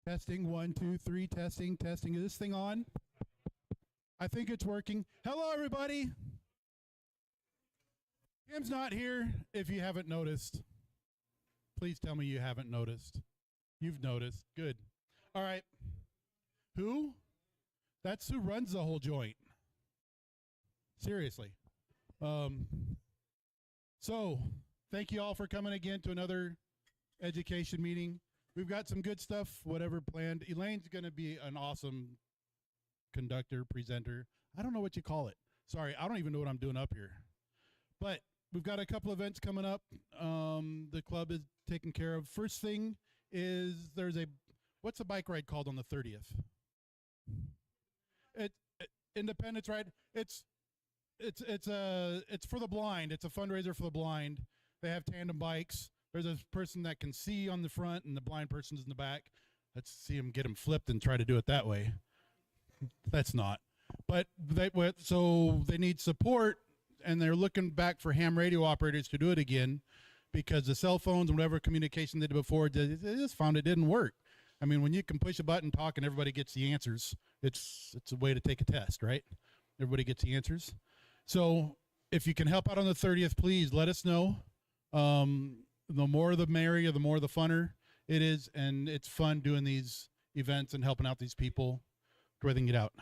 Testing, 1, 2, 3, testing, testing. Is this thing on? I think it's working. Hello, everybody. Tim's not here. If you haven't noticed, please tell me you haven't noticed. You've noticed. Good. All right. Who? That's who runs the whole joint. Seriously. So, thank you all for coming again to another education meeting. We've got some good stuff, whatever planned. Elaine's going to be an awesome conductor, presenter. I don't know what you call it. Sorry, I don't even know what I'm doing up here. But we've got a couple events coming up. The club is taken care of. First thing is what's the bike ride called on the 30th? Independence Ride. It's for the blind. It's a fundraiser for the blind. They have tandem bikes. There's a person that can see on the front and the blind person's in the back. Let's see them get them flipped and try to do it that way. That's not. But so they need support, and they're looking back for ham radio operators to do it again, because the cell phones and whatever communication they did before, they just found it didn't work. I mean, when you can push a button, talk, and everybody gets the answers, it's a way to take a test, right? Everybody gets the answers. So if you can help out on the 30th, please let us know. The more the merrier, the more the funner it is, and it's fun doing these events and helping out these people. Go ahead and get out.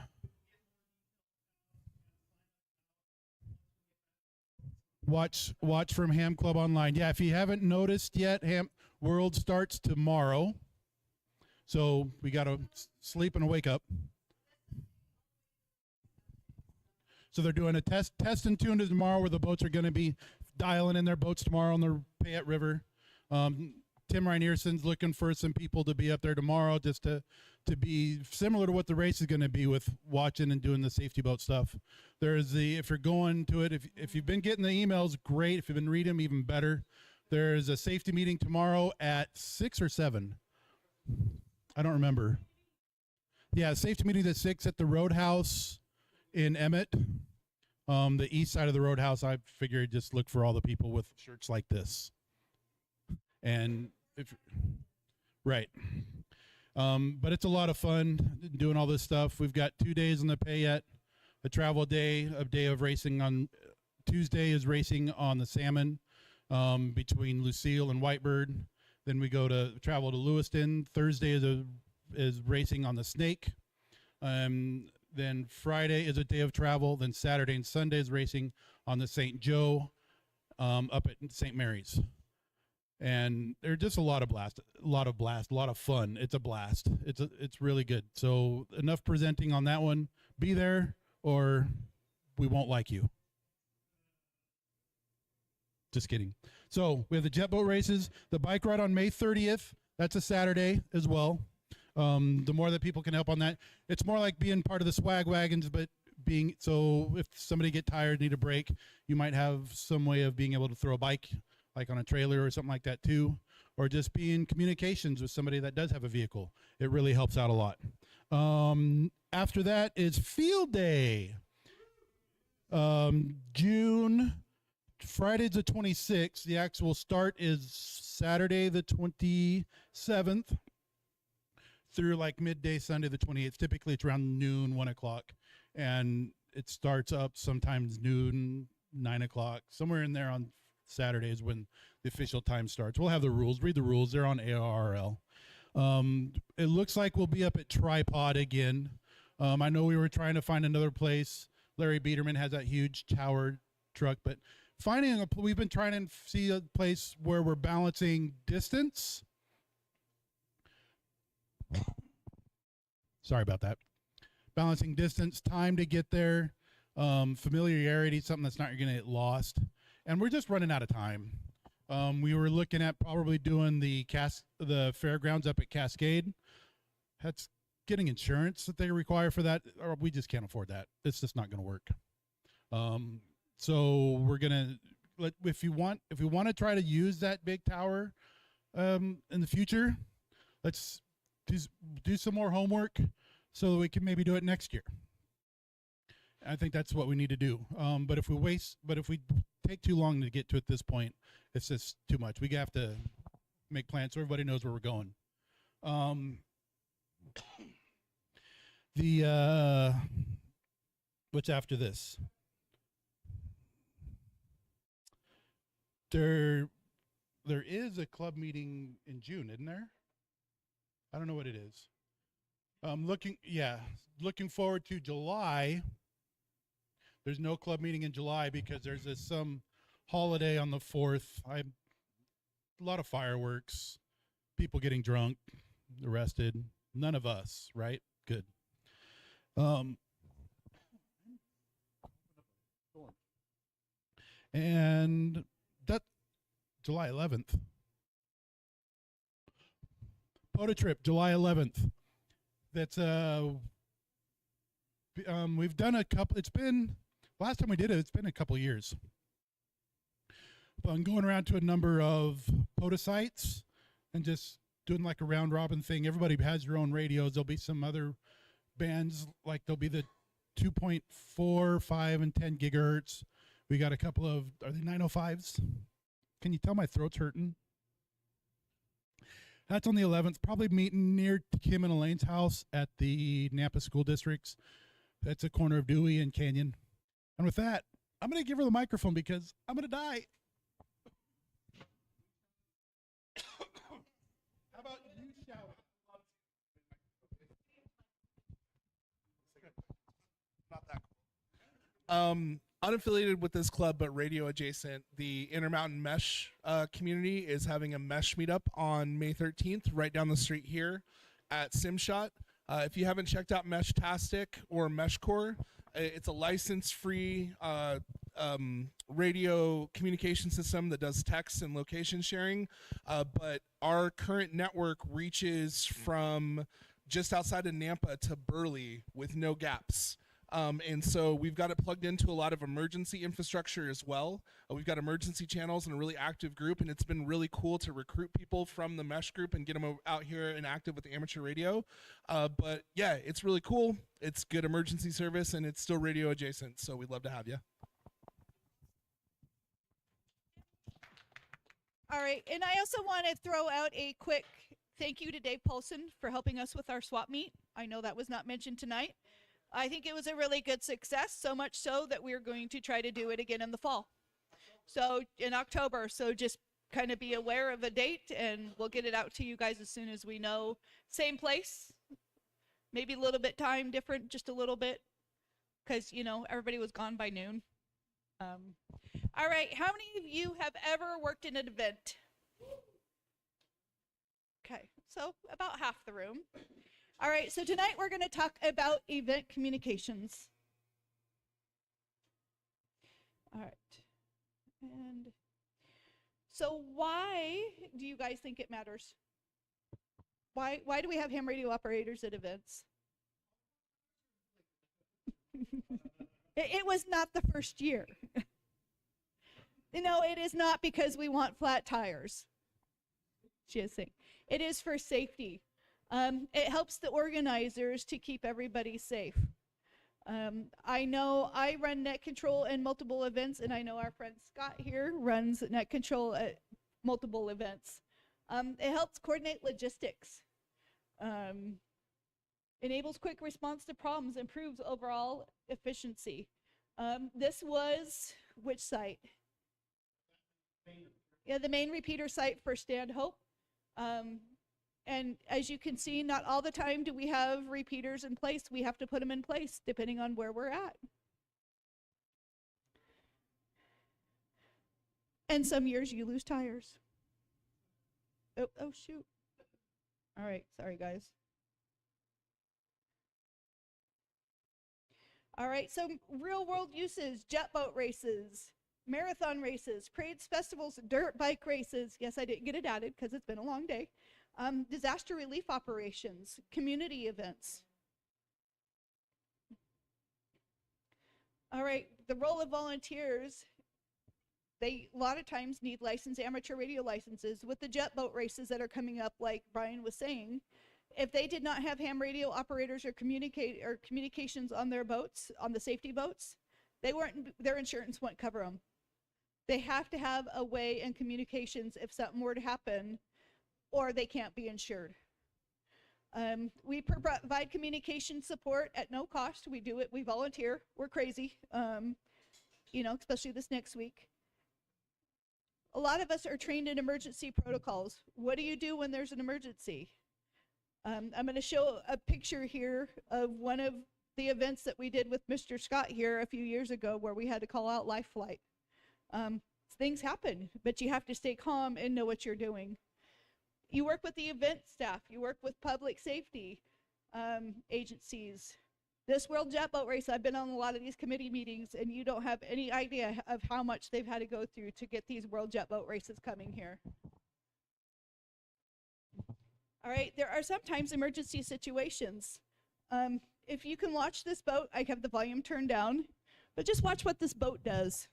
Watch from Ham Club Online. Yeah, if you haven't noticed yet, Ham World starts tomorrow. So we got to sleep and wake up. So they're doing a test and tune tomorrow, where the boats are going to be dialing in their boats tomorrow on the Payette River. Tim Reinerson's looking for some people to be up there tomorrow, just to be similar to what the race is going to be, with watching and doing the safety boat stuff. If you're going to it, if you've been getting the emails, great. If you've been reading them, even better. There's a safety meeting tomorrow at 6 or 7. I don't remember. Yeah, safety meeting at 6 at the Roadhouse in Emmett. The east side of the Roadhouse. I figured just look for all the people with shirts like this. And right. But it's a lot of fun doing all this stuff. We've got 2 days on the Payette, a travel day, a day of racing on Tuesday is racing on the Salmon between Lucille and Whitebird. Then we travel to Lewiston. Thursday is racing on the Snake. Then Friday is a day of travel. Then Saturday and Sunday is racing on the St. Joe up at St. Mary's. And they're just a lot of fun. It's a blast. It's really good. So enough presenting on that one. Be there or we won't like you. Just kidding. So we have the jet boat races, the bike ride on May 30th. That's a Saturday as well. The more that people can help on that, it's more like being part of the swag wagons, but so if somebody get tired, need a break, you might have some way of being able to throw a bike like on a trailer or something like that too, or just be in communications with somebody that does have a vehicle. It really helps out a lot. After that is field day. Friday's the 26th. The actual start is Saturday the 27th through like midday Sunday the 28th. Typically it's around noon, 1 o'clock, and it starts up sometimes noon, 9 o'clock, somewhere in there on Saturdays when the official time starts. We'll have the rules. Read the rules. They're on ARRL. It looks like we'll be up at Tripod again. I know we were trying to find another place. Larry Biederman has that huge tower truck, but we've been trying to see a place where we're balancing distance. Sorry about that. Balancing distance, time to get there, familiarity, something that's not going to get lost. And we're just running out of time. We were looking at probably doing the fairgrounds up at Cascade. That's getting insurance that they require for that, or we just can't afford that. It's just not going to work. So we're gonna if we want to try to use that big tower in the future, let's do some more homework so that we can maybe do it next year. I think that's what we need to do. But if we take too long to get to at this point, it's just too much. We have to make plans so everybody knows where we're going. The what's after this? There is a club meeting in June, isn't there? I don't know what it is. Looking forward to July. There's no club meeting in July because there's some holiday on the 4th. A lot of fireworks, people getting drunk, arrested. None of us, right? Good. And that July 11th. POTA trip, July 11th. That's we've done a couple. It's been last time we did it. It's been a couple years. But I'm going around to a number of POTA sites and just doing like a round robin thing. Everybody has their own radios. There'll be some other bands, like there'll be the 2.4, 5, and 10 gigahertz. We got a couple of, are they 905s? Can you tell my throat's hurting? That's on the 11th. Probably meeting near Kim and Elaine's house at the Nampa School Districts. That's a corner of Dewey and Canyon. And with that, I'm going to give her the microphone because I'm going to die. How about you shout? Not that cool. Unaffiliated with this club, but radio adjacent, the Intermountain Mesh community is having a mesh meetup on May 13th, right down the street here at SimShot. If you haven't checked out Meshtastic or MeshCore, it's a license-free radio communication system that does text and location sharing. But our current network reaches from just outside of Nampa to Burley with no gaps. And so we've got it plugged into a lot of emergency infrastructure as well. We've got emergency channels and a really active group, and it's been really cool to recruit people from the Mesh group and get them out here and active with amateur radio. But yeah, it's really cool. It's good emergency service, and it's still radio adjacent, so we'd love to have you. All right, and I also want to throw out a quick thank you to Dave Paulson for helping us with our swap meet. I know that was not mentioned tonight. I think it was a really good success, so much so that we're going to try to do it again in the fall. So in October, so just kind of be aware of a date and we'll get it out to you guys as soon as we know. Same place, maybe a little bit time different, just a little bit, because, you know, everybody was gone by noon. All right, how many of you have ever worked in an event? Okay, so about half the room. All right, so tonight we're going to talk about event communications. All right. And so why do you guys think it matters? Why do we have ham radio operators at events? It was not the first year. You know, it is not because we want flat tires. Just saying. It is for safety. It helps the organizers to keep everybody safe. I know I run net control in multiple events, and I know our friend Scott here runs net control at multiple events. It helps coordinate logistics, enables quick response to problems, improves overall efficiency. This was which site? Yeah, the main repeater site for Stand Hope. And as you can see, not all the time do we have repeaters in place. We have to put them in place depending on where we're at. And some years you lose tires. Oh shoot. All right, sorry guys. All right, so real world uses, jet boat races, marathon races, parades, festivals, dirt bike races. Yes, I didn't get it added because it's been a long day. Disaster relief operations, community events. All right, the role of volunteers, they a lot of times need licensed amateur radio licenses. With the jet boat races that are coming up, like Brian was saying, if they did not have ham radio operators or communications on their boats, on the safety boats, their insurance wouldn't cover them. They have to have a way in communications if something were to happen, or they can't be insured. We provide communication support at no cost. We do it. We volunteer. We're crazy, especially this next week. A lot of us are trained in emergency protocols. What do you do when there's an emergency? I'm going to show a picture here of one of the events that we did with Mr. Scott here a few years ago where we had to call out life flight. Things happen, but you have to stay calm and know what you're doing. You work with the event staff. You work with public safety agencies. This World Jet Boat Race, I've been on a lot of these committee meetings, and you don't have any idea of how much they've had to go through to get these World Jet Boat Races coming here. All right, there are sometimes emergency situations. If you can watch this boat, I have the volume turned down, but just watch what this boat does.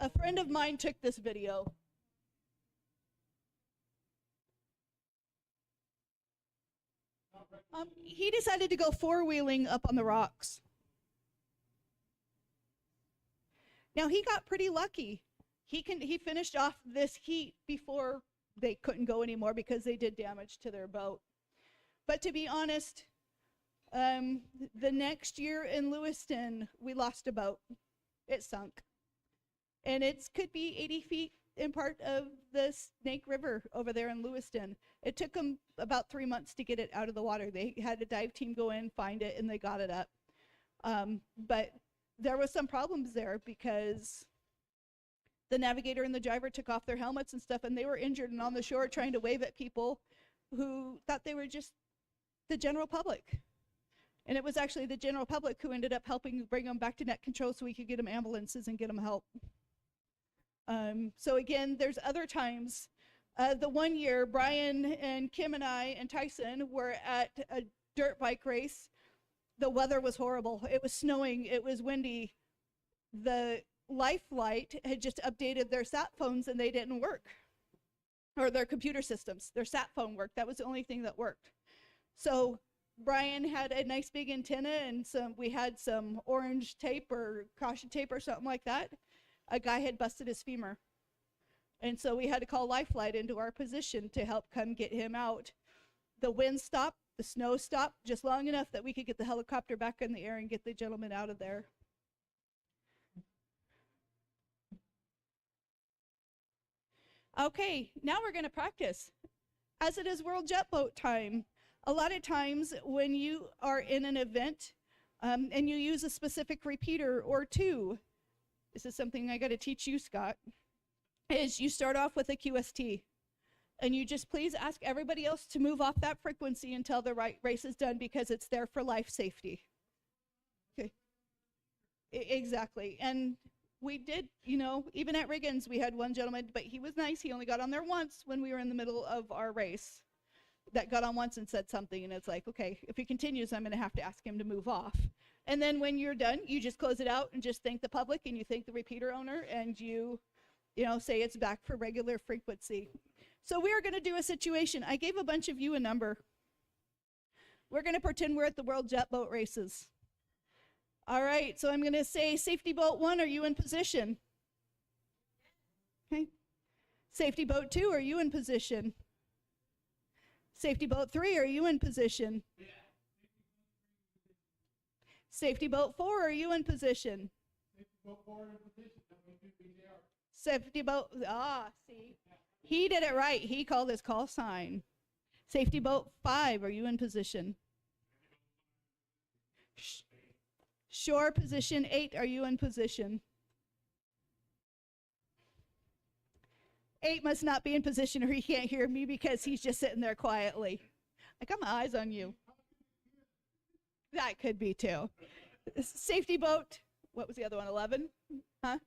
A friend of mine took this video. He decided to go four-wheeling up on the rocks. Now, he got pretty lucky. He finished off this heat before they couldn't go anymore because they did damage to their boat. But to be honest, the next year in Lewiston, we lost a boat. It sunk. And it could be 80 feet in part of the Snake River over there in Lewiston. It took them about 3 months to get it out of the water. They had a dive team go in, find it, and they got it up. But there was some problems there because the navigator and the driver took off their helmets and stuff, and they were injured and on the shore trying to wave at people who thought they were just the general public. And it was actually the general public who ended up helping bring them back to net control so we could get them ambulances and get them help. So again, there's other times. The one year, Brian and Kim and I and Tyson were at a dirt bike race. The weather was horrible. It was snowing. It was windy. The Life Flight had just updated their sat phones and they didn't work. Or their computer systems. Their sat phone worked. That was the only thing that worked. So Brian had a nice big antenna and we had some orange tape or caution tape or something like that. A guy had busted his femur. And so we had to call Life Flight into our position to help come get him out. The wind stopped, the snow stopped just long enough that we could get the helicopter back in the air and get the gentleman out of there. Okay, now we're going to practice. As it is World Jet Boat time, a lot of times when you are in an event and you use a specific repeater or two, this is something I got to teach you, Scott, is you start off with a QST. And you just please ask everybody else to move off that frequency until the race is done because it's there for life safety. Okay. Exactly. And we did, even at Riggins, we had one gentleman, but he was nice. He only got on there once when we were in the middle of our race. That got on once and said something, and it's like, okay, if he continues, I'm going to have to ask him to move off. And then when you're done, you just close it out and just thank the public and you thank the repeater owner and you say it's back for regular frequency. So we are going to do a situation. I gave a bunch of you a number. We're going to pretend we're at the World Jet Boat Races. All right, so I'm going to say, safety boat 1, are you in position? Okay. Safety boat 2, are you in position? Safety boat 3, are you in position? Yeah. Safety boat 4, are you in position? Safety boat 4 in position. Safety boat, see. He did it right. He called his call sign. Safety boat 5, are you in position? Shore position 8, are you in position? 8 must not be in position or he can't hear me because he's just sitting there quietly. I got my eyes on you. That could be too. Safety boat, what was the other one, 11? Huh?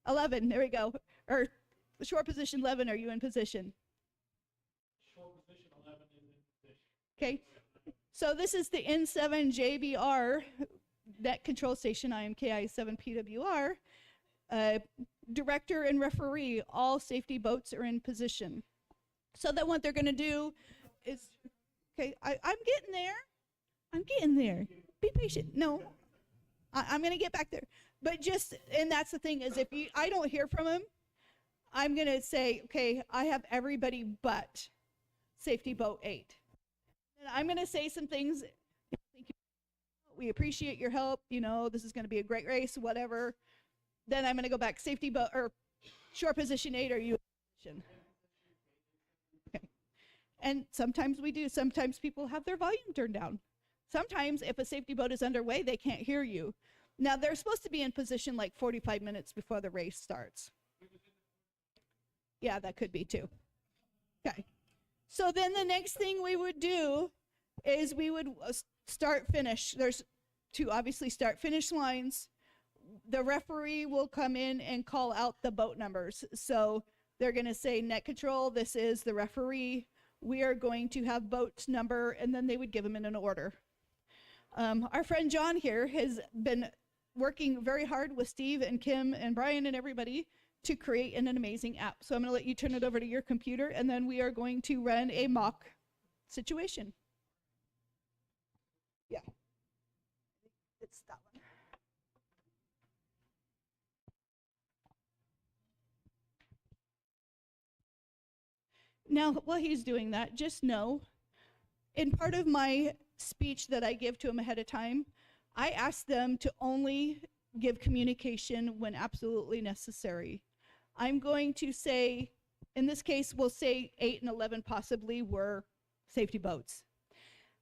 11, there we go. Or shore position 11, are you in position? Shore position 11 is in position. Okay, so this is the N7JBR net control station, IMKI7PWR. Director and referee, all safety boats are in position. So then what they're going to do is, okay, I'm getting there. I'm getting there. Be patient. No, I'm going to get back there. But and that's the thing is if I don't hear from him, I'm going to say, okay, I have everybody but. Safety Boat 8. And I'm going to say some things. Thank you. We appreciate your help. You know, this is going to be a great race, whatever. Then I'm going to go back. Safety Boat or shore position 8. Are you in position? Okay. And sometimes we do. Sometimes people have their volume turned down. Sometimes if a safety boat is underway, they can't hear you. Now, they're supposed to be in position like 45 minutes before the race starts. Yeah, that could be too. Okay. So then the next thing we would do is we would start finish. There's two obviously start finish lines. The referee will come in and call out the boat numbers. So they're going to say net control, this is the referee. We are going to have boat number, and then they would give them in an order. Our friend John here has been working very hard with Steve and Kim and Brian and everybody to create an amazing app. So I'm going to let you turn it over to your computer, and then we are going to run a mock situation. Yeah. It's that one. Now, while he's doing that, just know, in part of my speech that I give to them ahead of time, I ask them to only give communication when absolutely necessary. I'm going to say, in this case, we'll say 8 and 11 possibly were safety boats.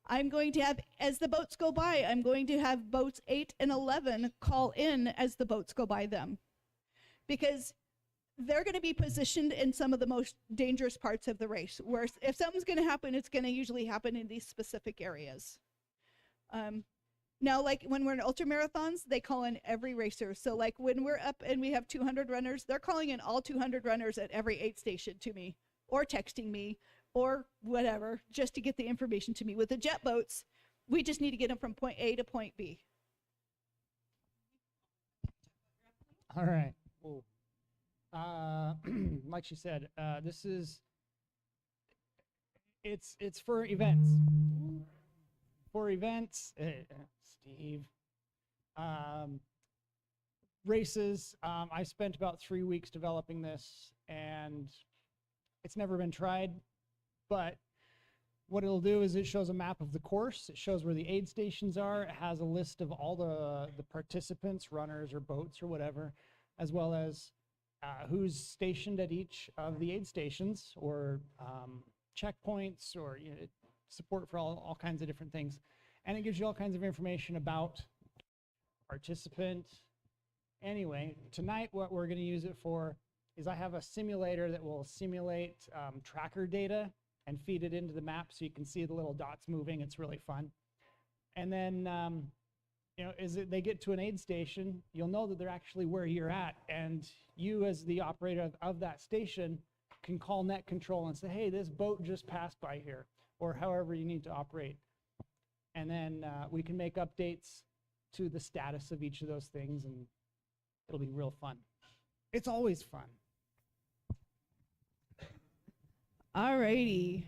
I'm going to have, as the boats go by, I'm going to have boats 8 and 11 call in as the boats go by them. Because they're going to be positioned in some of the most dangerous parts of the race, where if something's going to happen, it's going to usually happen in these specific areas. Now, like when we're in ultramarathons, they call in every racer. So like when we're up and we have 200 runners, they're calling in all 200 runners at every aid station to me, or texting me, or whatever, just to get the information to me. With the jet boats, we just need to get them from point A to point B. All right. Well, like she said, this is, it's for events. For events, Steve, races, I spent about 3 weeks developing this, and it's never been tried, but what it'll do is it shows a map of the course, it shows where the aid stations are, it has a list of all the participants, runners or boats or whatever, as well as who's stationed at each of the aid stations, or checkpoints, or support for all kinds of different things. And it gives you all kinds of information about participant. Anyway, tonight what we're going to use it for is I have a simulator that will simulate tracker data and feed it into the map so you can see the little dots moving. It's really fun. And then as they get to an aid station, you'll know that they're actually where you're at, and you as the operator of that station can call net control and say, hey, this boat just passed by here, or however you need to operate. And then we can make updates to the status of each of those things, and it'll be real fun. It's always fun. All righty.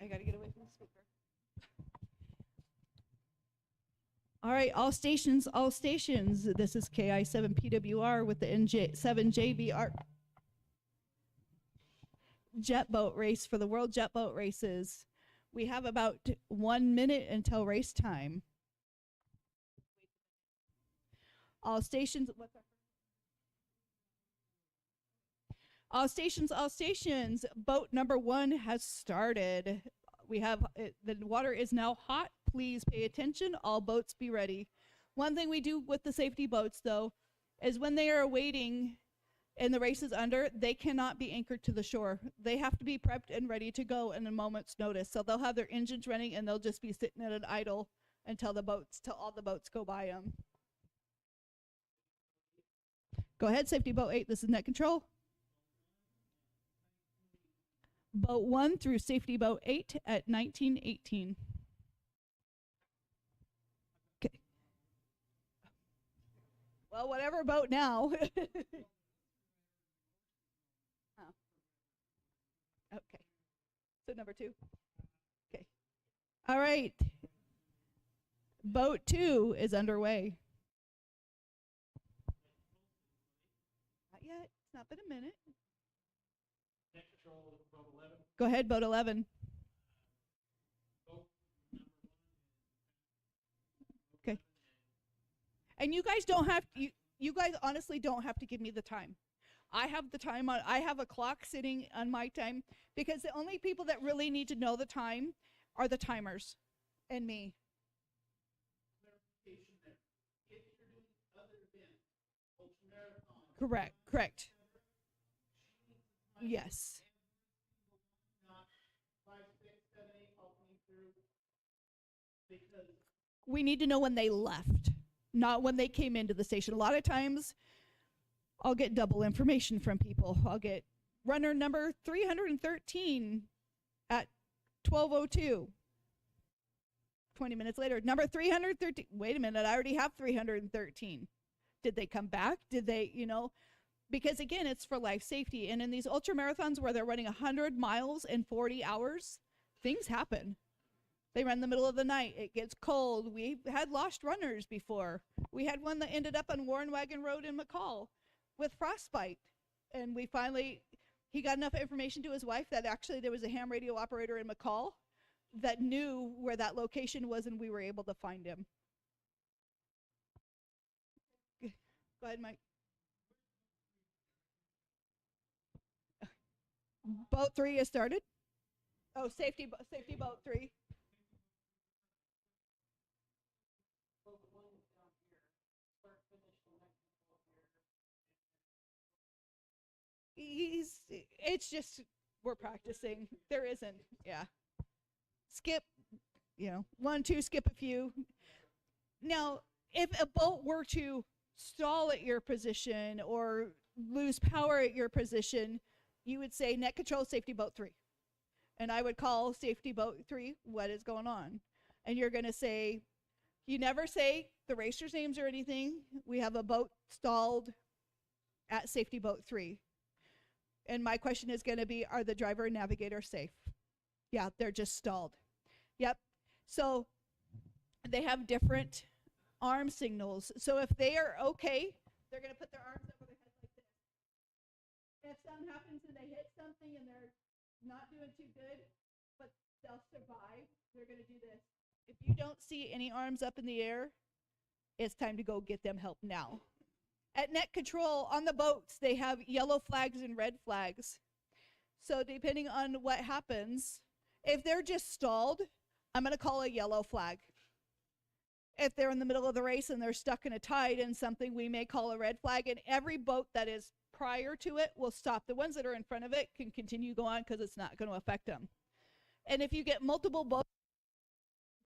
I got to get away from the speaker. All right, all stations, all stations. This is KI7PWR with the NJ7JBR jet boat race for the World Jet Boat Races. We have about 1 minute until race time. All stations, all stations, boat number 1 has started. We have, the water is now hot. Please pay attention. All boats be ready. One thing we do with the safety boats, though, is when they are waiting and the race is under, they cannot be anchored to the shore. They have to be prepped and ready to go in a moment's notice. So they'll have their engines running, and they'll just be sitting at an idle until all the boats go by them. Go ahead, safety boat 8. This is net control. Boat 1 through safety boat 8 at 1918. Okay. Well, whatever boat now. Oh. Okay. So number 2. Okay. All right. Boat 2 is underway. Not yet. It's not been a minute. Net control, boat 11. Go ahead, boat 11. Okay. And you guys don't have you guys honestly don't have to give me the time. I have the time on I have a clock sitting on my time because the only people that really need to know the time are the timers and me. Correct. Yes. We need to know when they left, not when they came into the station. A lot of times I'll get double information from people. I'll get runner number 313 at 12:02. 20 minutes later, number 313. Wait a minute, I already have 313. Did they come back? Did they, because again, it's for life safety. And in these ultra marathons where they're running 100 miles in 40 hours, things happen. They run in the middle of the night. It gets cold. We've had lost runners before. We had one that ended up on Warren Wagon Road in McCall with frostbite. And he got enough information to his wife that actually there was a ham radio operator in McCall that knew where that location was, and we were able to find him. Go ahead, Mike. Boat 3 has started. Oh, safety boat 3. It's just, we're practicing. There isn't, yeah. Skip, 1, 2, skip a few. Now, if a boat were to stall at your position or lose power at your position, you would say net control safety boat 3. And I would call safety boat 3, what is going on? And you're going to say, you never say the racers' names or anything. We have a boat stalled at safety boat 3. And my question is going to be, are the driver and navigator safe? Yeah, they're just stalled. Yep. So they have different arm signals. So if they are okay, they're going to put their arms over their head like this. If something happens and they hit something and they're not doing too good, but they'll survive, they're going to do this. If you don't see any arms up in the air, it's time to go get them help now. At net control, on the boats, they have yellow flags and red flags. So depending on what happens, if they're just stalled, I'm going to call a yellow flag. If they're in the middle of the race and they're stuck in a tide and something, we may call a red flag. And every boat that is prior to it will stop. The ones that are in front of it can continue go on because it's not going to affect them. And if you get multiple boats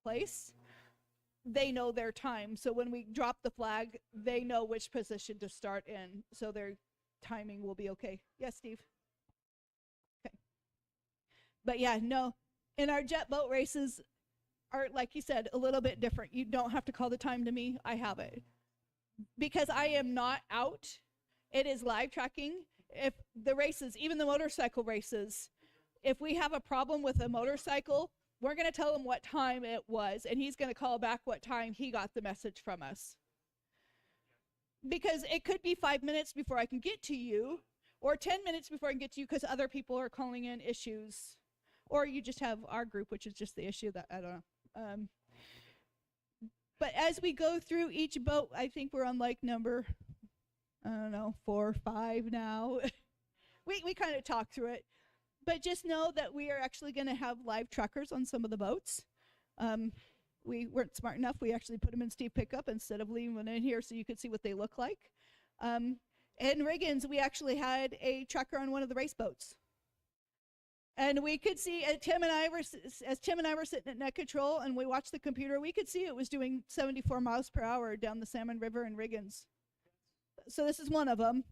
in place, they know their time. So when we drop the flag, they know which position to start in. So their timing will be okay. Yes, Steve? Okay. But yeah, no. In our jet boat races are, like you said, a little bit different. You don't have to call the time to me. I have it. Because I am not out. It is live tracking. If the races, even the motorcycle races, if we have a problem with a motorcycle, we're going to tell him what time it was, and he's going to call back what time he got the message from us. Because it could be 5 minutes before I can get to you, or 10 minutes before I can get to you because other people are calling in issues. Or you just have our group, which is just the issue that, I don't know. But as we go through each boat, I think we're on like number, 4 or 5 now. we kind of talk through it. But just know that we are actually going to have live truckers on some of the boats. We weren't smart enough. We actually put them in Steve Pickup instead of leaving them in here so you could see what they look like. In Riggins, we actually had a trucker on one of the race boats. And we could see, as Tim and I were sitting at net control and we watched the computer, we could see it was doing 74 miles per hour down the Salmon River in Riggins. So this is one of them.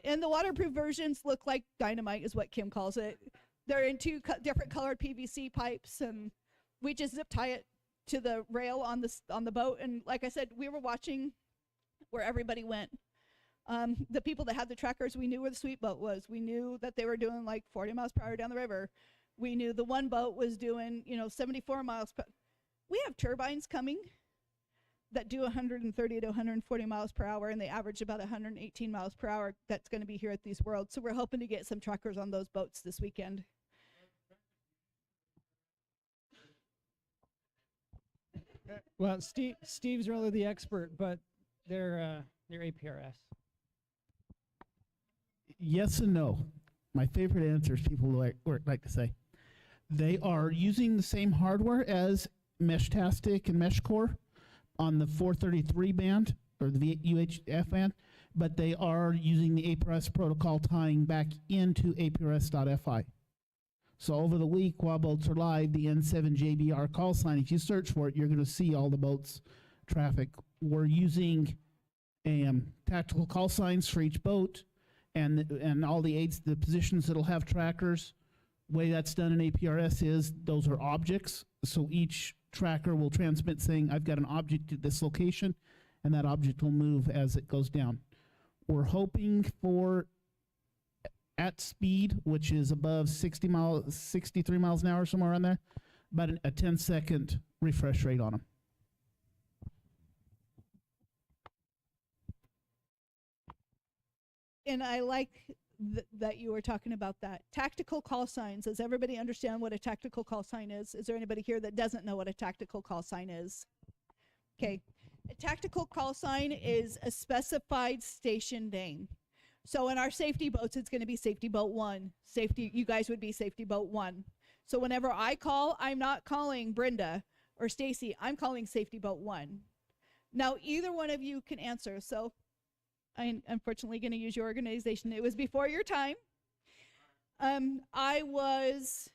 And the waterproof versions look like dynamite is what Kim calls it. They're in 2 different colored PVC pipes, and we just zip tie it to the rail on the boat. And like I said, we were watching where everybody went. The people that had the trackers, we knew where the sweet boat was. We knew that they were doing like 40 miles per hour down the river. We knew the one boat was doing, 74 miles per hour. We have turbines coming that do 130 to 140 miles per hour, and they average about 118 miles per hour. That's going to be here at these Worlds. So we're hoping to get some truckers on those boats this weekend. Well, Steve's really the expert, but they're APRS. Yes and no. My favorite answers people like to say. They are using the same hardware as Meshtastic and MeshCore on the 433 band or the UHF band, but they are using the APRS protocol tying back into APRS.FI. So over the week, while boats are live, the N7JBR call sign, if you search for it, you're going to see all the boats traffic. We're using tactical call signs for each boat, and all the aids, the positions that'll have trackers. Way that's done in APRS is those are objects. So each tracker will transmit saying, I've got an object at this location, and that object will move as it goes down. We're hoping for at speed, which is above 63 miles an hour, somewhere around there, about a 10-second refresh rate on them. And I like that you were talking about that. Tactical call signs. Does everybody understand what a tactical call sign is? Is there anybody here that doesn't know what a tactical call sign is? Okay. A tactical call sign is a specified station name. So in our safety boats, it's going to be safety boat 1. You guys would be safety boat 1. So whenever I call, I'm not calling Brenda or Stacy. I'm calling safety boat 1. Now, either one of you can answer. So I'm unfortunately going to use your organization. It was before your time. I was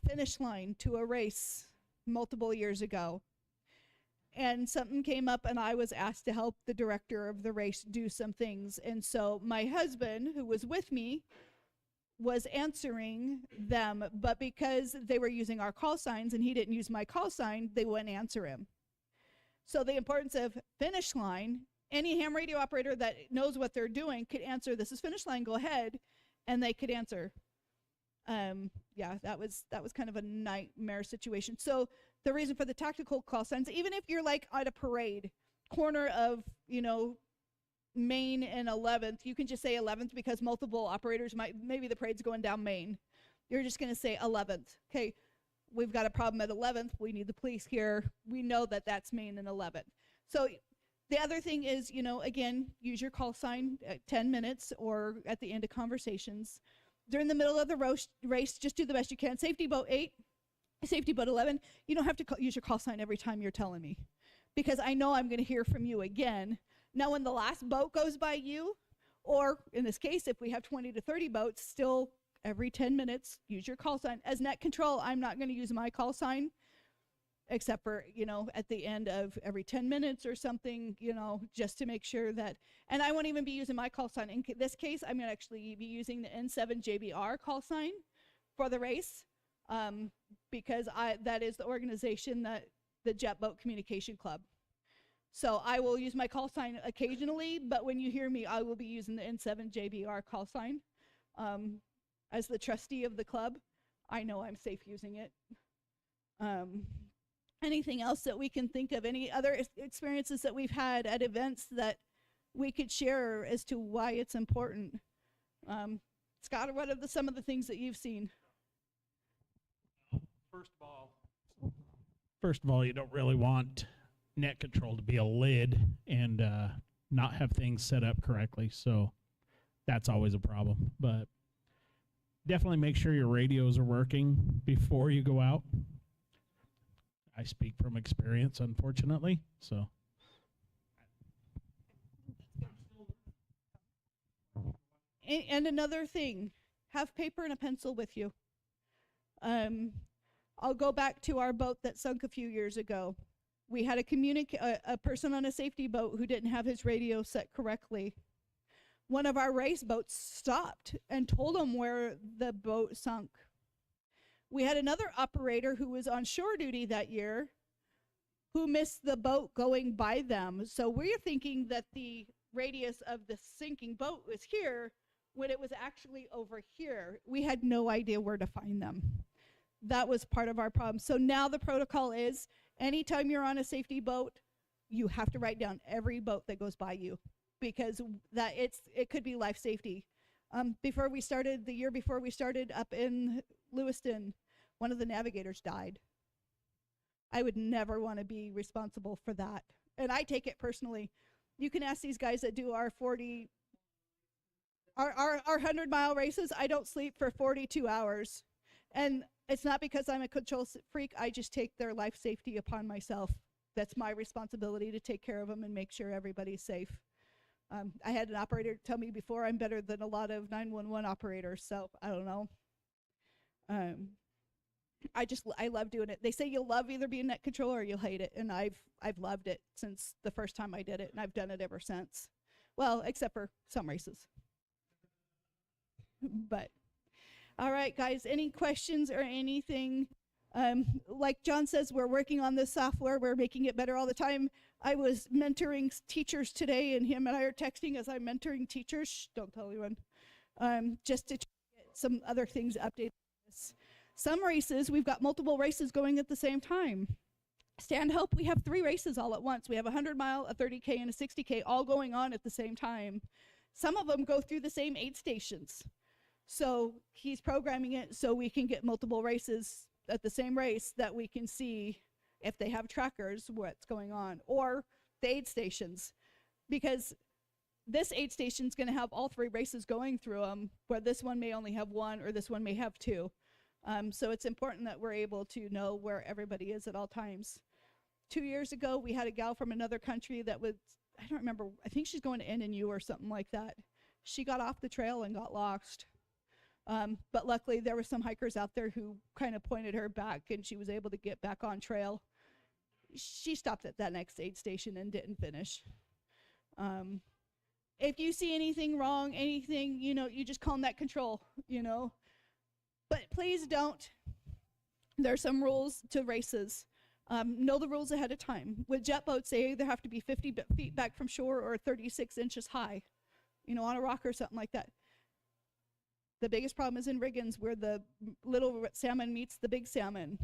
finish line to a race multiple years ago. And something came up, and I was asked to help the director of the race do some things. And so my husband, who was with me, was answering them. But because they were using our call signs and he didn't use my call sign, they wouldn't answer him. So the importance of finish line, any ham radio operator that knows what they're doing could answer, this is finish line, go ahead, and they could answer. Yeah, that was kind of a nightmare situation. So the reason for the tactical call signs, even if you're like at a parade, corner of, Main and 11th, you can just say 11th because multiple operators maybe the parade's going down Main. You're just going to say 11th. Okay, we've got a problem at 11th. We need the police here. We know that that's Main and 11th. So the other thing is, again, use your call sign at 10 minutes or at the end of conversations. During the middle of the race, just do the best you can. Safety boat 8, safety boat 11, you don't have to use your call sign every time you're telling me because I know I'm going to hear from you again. Now, when the last boat goes by you, or in this case, if we have 20 to 30 boats, still every 10 minutes, use your call sign. As net control, I'm not going to use my call sign except for, at the end of every 10 minutes or something, just to make sure that, and I won't even be using my call sign. In this case, I'm going to actually be using the N7JBR call sign for the race because that is the organization that the Jet Boat Communication Club. So I will use my call sign occasionally, but when you hear me, I will be using the N7JBR call sign. As the trustee of the club, I know I'm safe using it. Anything else that we can think of? Any other experiences that we've had at events that we could share as to why it's important? Scott, what are some of the things that you've seen? First of all, you don't really want net control to be a lid and not have things set up correctly. So that's always a problem. But definitely make sure your radios are working before you go out. I speak from experience, unfortunately. So. And another thing, have paper and a pencil with you. I'll go back to our boat that sunk a few years ago. We had a person on a safety boat who didn't have his radio set correctly. One of our race boats stopped and told him where the boat sunk. We had another operator who was on shore duty that year who missed the boat going by them. So we're thinking that the radius of the sinking boat was here when it was actually over here. We had no idea where to find them. That was part of our problem. So now the protocol is Anytime you're on a safety boat, you have to write down every boat that goes by you, because it could be life safety. The year before we started up in Lewiston, one of the navigators died. I would never want to be responsible for that. And I take it personally. You can ask these guys that do our 100-mile races. I don't sleep for 42 hours. And it's not because I'm a control freak. I just take their life safety upon myself. That's my responsibility, to take care of them and make sure everybody's safe. I had an operator tell me before, I'm better than a lot of 911 operators, so I don't know. I love doing it. They say you'll love either being net controller or you'll hate it, and I've loved it since the first time I did it, and I've done it ever since. Well, except for some races. But all right, guys, any questions or anything? Like John says, we're working on this software. We're making it better all the time. I was mentoring teachers today, and him and I are texting as I'm mentoring teachers. Shh, don't tell anyone. Just to try to get some other things updated. Some races, we've got multiple races going at the same time. Stand Hope, we have 3 races all at once. We have a 100-mile, a 30K, and a 60K all going on at the same time. Some of them go through the same aid stations. So he's programming it so we can get multiple races at the same race, that we can see if they have trackers what's going on, or the aid stations, because this aid station is going to have all 3 races going through them, where this one may only have 1 or this one may have 2. So it's important that we're able to know where everybody is at all times. 2 years ago, we had a gal from another country that was, I don't remember, I think she's going to NNU or something like that. She got off the trail and got lost. But luckily there were some hikers out there who kind of pointed her back, and she was able to get back on trail. She stopped at that next aid station and didn't finish. If you see anything wrong, anything, you just call net control, But please don't. There's some rules to races. Know the rules ahead of time. With jet boats, they either have to be 50 feet back from shore or 36 inches high, on a rock or something like that. The biggest problem is in Riggins, where the little salmon meets the big salmon.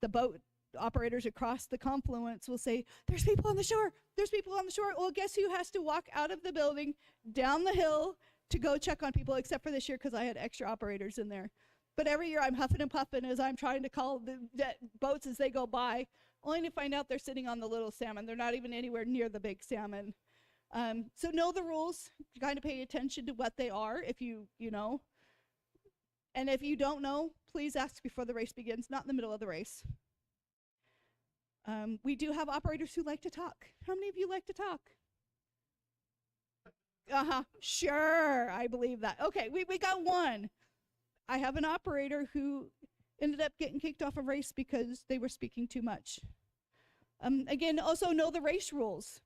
The boat operators across the confluence will say, there's people on the shore, there's people on the shore. Well, guess who has to walk out of the building, down the hill, to go check on people, except for this year because I had extra operators in there. But every year I'm huffing and puffing as I'm trying to call the boats as they go by, only to find out they're sitting on the little salmon. They're not even anywhere near the big salmon. So know the rules, kind of pay attention to what they are if you know. And if you don't know, please ask before the race begins, not in the middle of the race. We do have operators who like to talk. How many of you like to talk? Sure, I believe that. Okay, we got one. I have an operator who ended up getting kicked off a race because they were speaking too much. Again, also know the race rules.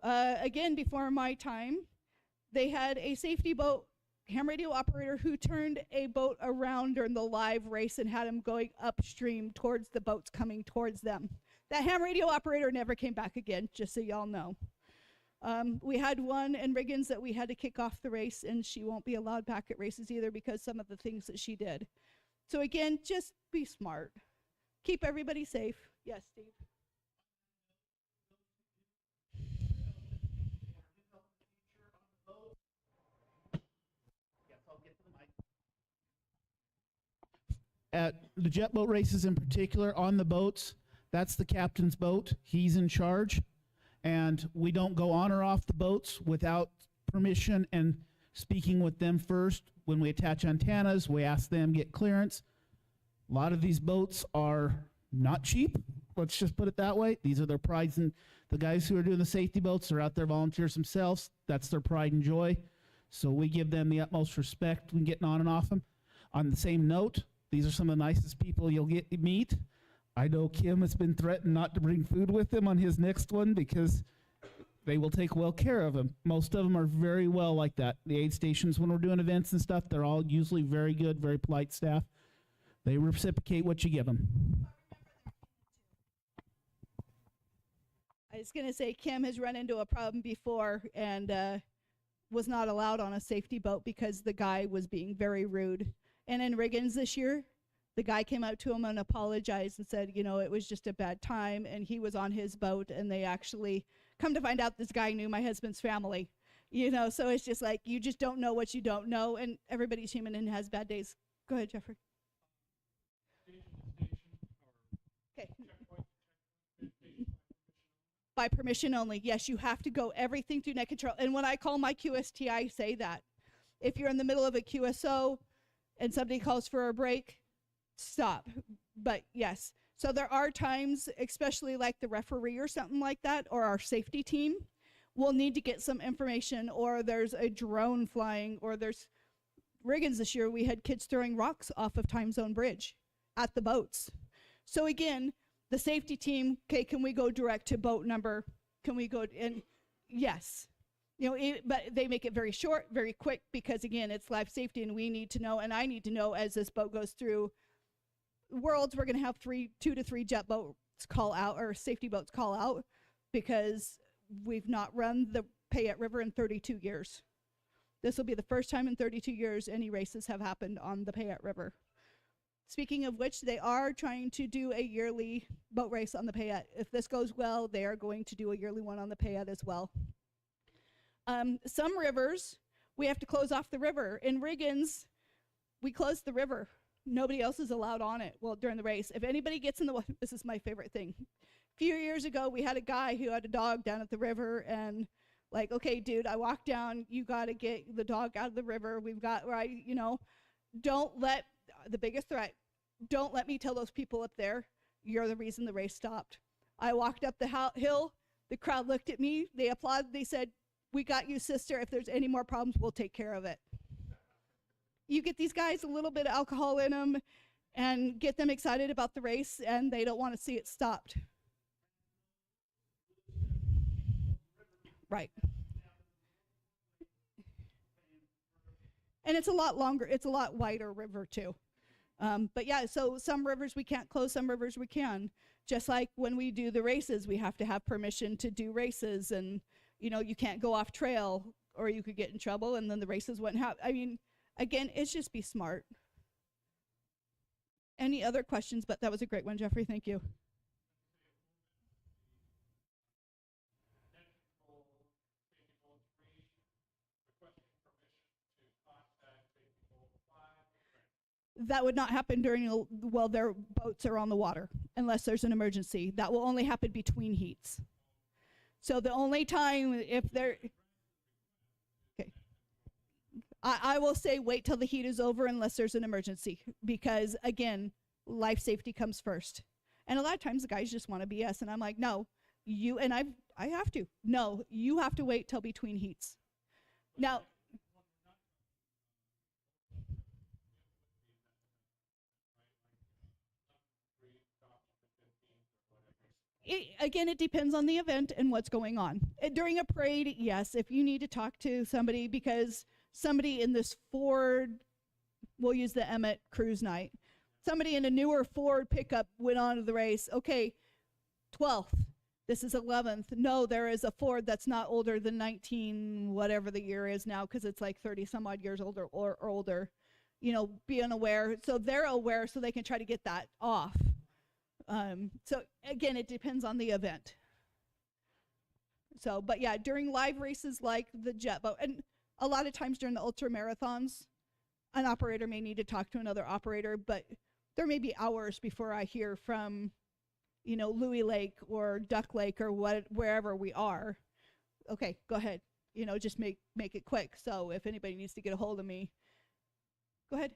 Again, before my time, they had a safety boat ham radio operator who turned a boat around during the live race and had them going upstream towards the boats coming towards them. That ham radio operator never came back again, just so y'all know. We had one in Riggins that we had to kick off the race, and she won't be allowed back at races either because some of the things that she did. So again, just be smart. Keep everybody safe. Yes, Steve. At the jet boat races in particular, on the boats, that's the captain's boat. He's in charge. And we don't go on or off the boats without permission and speaking with them first. When we attach antennas, we ask them, get clearance. A lot of these boats are not cheap. Let's just put it that way. These are their prides, and the guys who are doing the safety boats are out there volunteers themselves. That's their pride and joy. So we give them the utmost respect when getting on and off them. On the same note, these are some of the nicest people you'll meet. I know Kim has been threatened not to bring food with him on his next one because they will take well care of him. Most of them are very well like that. The aid stations, when we're doing events and stuff, they're all usually very good, very polite staff. They reciprocate what you give them. I was going to say Kim has run into a problem before and was not allowed on a safety boat because the guy was being very rude. And in Riggins this year, The guy came out to him and apologized and said, you know, it was just a bad time, and he was on his boat, and they actually come to find out this guy knew my husband's family. You know, so it's just like, you just don't know what you don't know, and everybody's human and has bad days. Go ahead, Jeffrey. Okay. By permission only. Yes, you have to go everything through net control. And when I call my QST, I say that. If you're in the middle of a QSO and somebody calls for a break, stop. But yes, so there are times, especially like the referee or something like that, or our safety team, we'll need to get some information, or there's a drone flying, or there's Riggins this year, we had kids throwing rocks off of Time Zone Bridge at the boats. So again, the safety team, okay, can we go direct to boat number? Can we go, and yes. You know, but they make it very short, very quick, because again, it's life safety, and we need to know, and I need to know as this boat goes through Worlds, we're going to have 2 to 3 jet boats call out, or safety boats call out, because we've not run the Payette River in 32 years. This will be the first time in 32 years any races have happened on the Payette River. Speaking of which, they are trying to do a yearly boat race on the Payette. If this goes well, they are going to do a yearly one on the Payette as well. Some rivers, we have to close off the river. In Riggins, we close the river. Nobody else is allowed on it, well, during the race. If anybody gets in the water, this is my favorite thing. A few years ago, we had a guy who had a dog down at the river, and like, okay, dude, I walked down, you got to get the dog out of the river. We've got, right, you know, don't let, the biggest threat, don't let me tell those people up there, you're the reason the race stopped. I walked up the hill, the crowd looked at me, they applauded, they said, we got you, sister. If there's any more problems, we'll take care of it. You get these guys a little bit of alcohol in them and get them excited about the race, and they don't want to see it stopped. Right. And it's a lot longer, it's a lot wider river too. But yeah, so some rivers we can't close, some rivers we can. Just like when we do the races, we have to have permission to do races, and you know, you can't go off trail or you could get in trouble, and then the races wouldn't happen. I mean, again, it's just be smart. Any other questions? But that was a great one, Jeffrey. Thank you. That would not happen during, while their boats are on the water, unless there's an emergency. That will only happen between heats. So the only time if they're, okay, I will say wait till the heat is over unless there's an emergency, because again, life safety comes first. And a lot of times the guys just want to BS, and I'm like, no, you, and I have to. No, you have to wait till between heats. Now, again, it depends on the event and what's going on. During a parade, yes, if you need to talk to somebody, because somebody in this Ford, we'll use the Emmett Cruise Night, somebody in a newer Ford pickup went on to the race. Okay, 12th, this is 11th. No, there is a Ford that's not older than 19, whatever the year is now, because it's like 30 some odd years older or older. You know, be unaware. So they're aware, so they can try to get that off. So again, it depends on the event. So, but yeah, during live races like the jet boat, and a lot of times during the ultra marathons, an operator may need to talk to another operator, but there may be hours before I hear from, you know, Louis Lake or Duck Lake or wherever we are. Okay, go ahead. You know, just make it quick. So if anybody needs to get a hold of me, go ahead.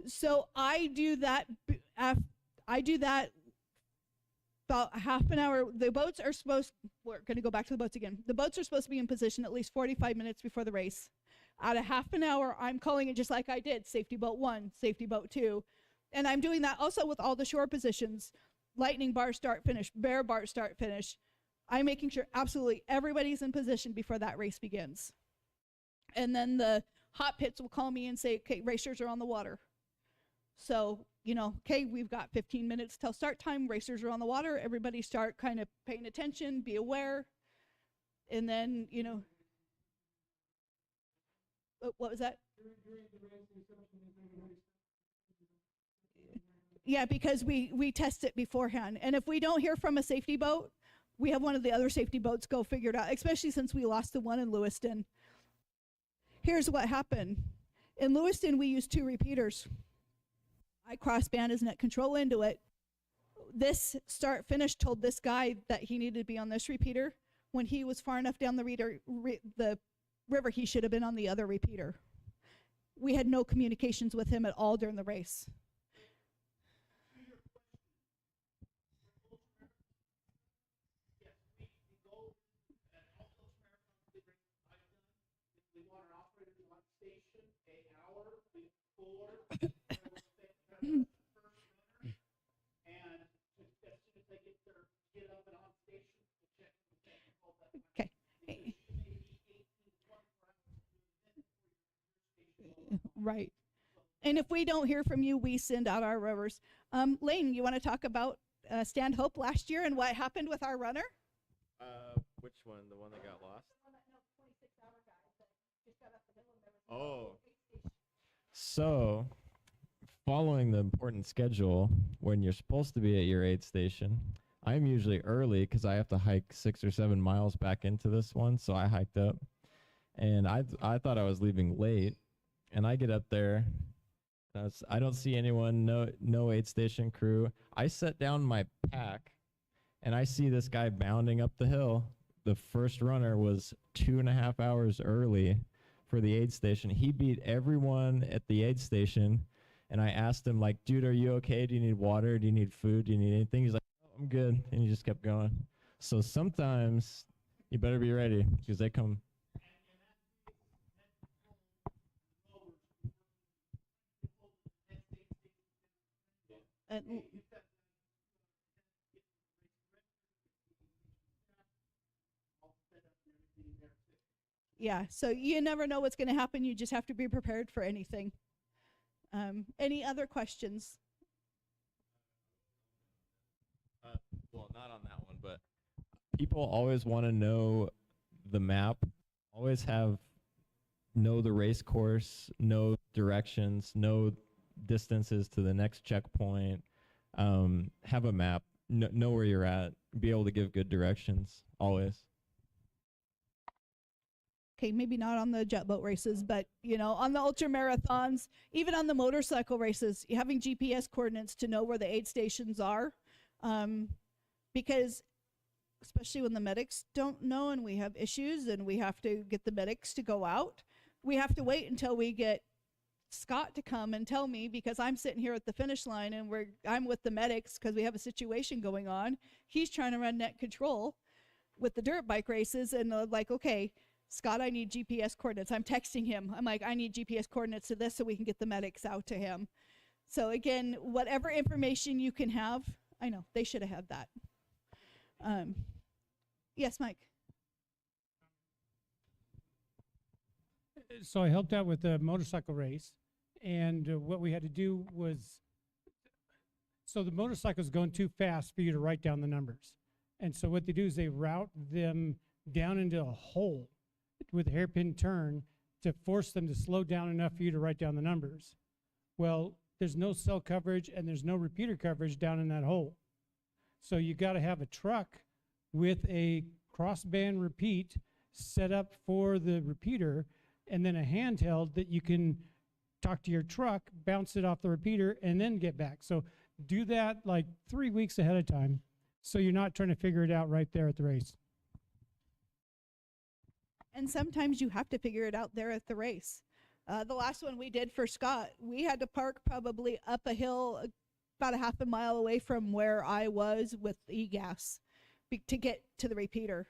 So I do that. I do that about half an hour. The boats are supposed. We're going to go back to the boats again. The boats are supposed to be in position at least 45 minutes before the race. Out of half an hour, I'm calling it just like I did. Safety boat 1, safety boat 2, and I'm doing that also with all the shore positions. Lightning bar start finish, bear bar start finish. I'm making sure absolutely everybody's in position before that race begins. And then the hot pits will call me and say, "Okay, racers are on the water." So, you know, okay, we've got 15 minutes till start time. Racers are on the water. Everybody start kind of paying attention, be aware. And then, you know, What was that? Yeah, because we test it beforehand. And if we don't hear from a safety boat, we have one of the other safety boats go figure it out, especially since we lost the one in Lewiston. Here's what happened. In Lewiston, we used 2 repeaters. I crossband as net control into it. This start finish told this guy that he needed to be on this repeater. When he was far enough down the river, he should have been on the other repeater. We had no communications with him at all during the race. Okay. Right. And if we don't hear from you, we send out our rowers. Lane, you want to talk about Stand Hope last year and what happened with our runner? Which one? The one that got lost? Oh. So, following the important schedule, when you're supposed to be at your aid station, I'm usually early because I have to hike 6 or 7 miles back into this one. So I hiked up, and I thought I was leaving late, and I get up there. I don't see anyone, no aid station crew. I set down my pack, and I see this guy bounding up the hill. The first runner was 2.5 hours early for the aid station. He beat everyone at the aid station, and I asked him, like, dude, are you okay? Do you need water? Do you need food? Do you need anything? He's like, oh, I'm good, and he just kept going. So sometimes you better be ready because they come. Yeah, so you never know what's going to happen. You just have to be prepared for anything. Any other questions? Well, not on that one, but people always want to know the map, always know the race course, know directions, know distances to the next checkpoint, have a map, know where you're at, be able to give good directions, always. Okay, maybe not on the jet boat races, but on the ultra marathons, even on the motorcycle races, having GPS coordinates to know where the aid stations are, because especially when the medics don't know and we have issues and we have to get the medics to go out, we have to wait until we get Scott to come and tell me, because I'm sitting here at the finish line and I'm with the medics because we have a situation going on. He's trying to run net control with the dirt bike races, and like, okay, Scott, I need GPS coordinates. I'm texting him. I'm like, I need GPS coordinates to this so we can get the medics out to him. So again, whatever information you can have, I know they should have had that. Yes, Mike. So I helped out with the motorcycle race, and what we had to do was, so the motorcycle's going too fast for you to write down the numbers. And so what they do is they route them down into a hole with a hairpin turn to force them to slow down enough for you to write down the numbers. Well, there's no cell coverage and there's no repeater coverage down in that hole. So you got to have a truck with a crossband repeat set up for the repeater, and then a handheld that you can talk to your truck, bounce it off the repeater, and then get back. So do that like 3 weeks ahead of time, so you're not trying to figure it out right there at the race. And sometimes you have to figure it out there at the race. The last one we did for Scott, we had to park probably up a hill about a half a mile away from where I was with e-gas to get to the repeater.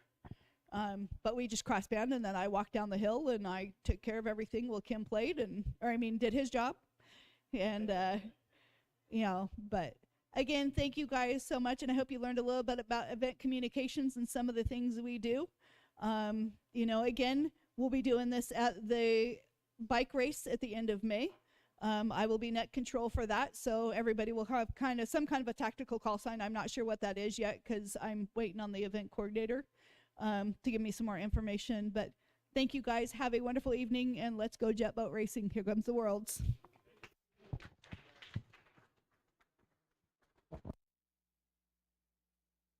But we just crossband, and then I walked down the hill and I took care of everything while Kim played did his job. And, but again, thank you guys so much. And I hope you learned a little bit about event communications and some of the things we do. Again, we'll be doing this at the bike race at the end of May. I will be net control for that, so everybody will have some kind of a tactical call sign. I'm not sure what that is yet because I'm waiting on the event coordinator to give me some more information. But Thank you guys. Have a wonderful evening, and let's go jet boat racing. Here comes the Worlds.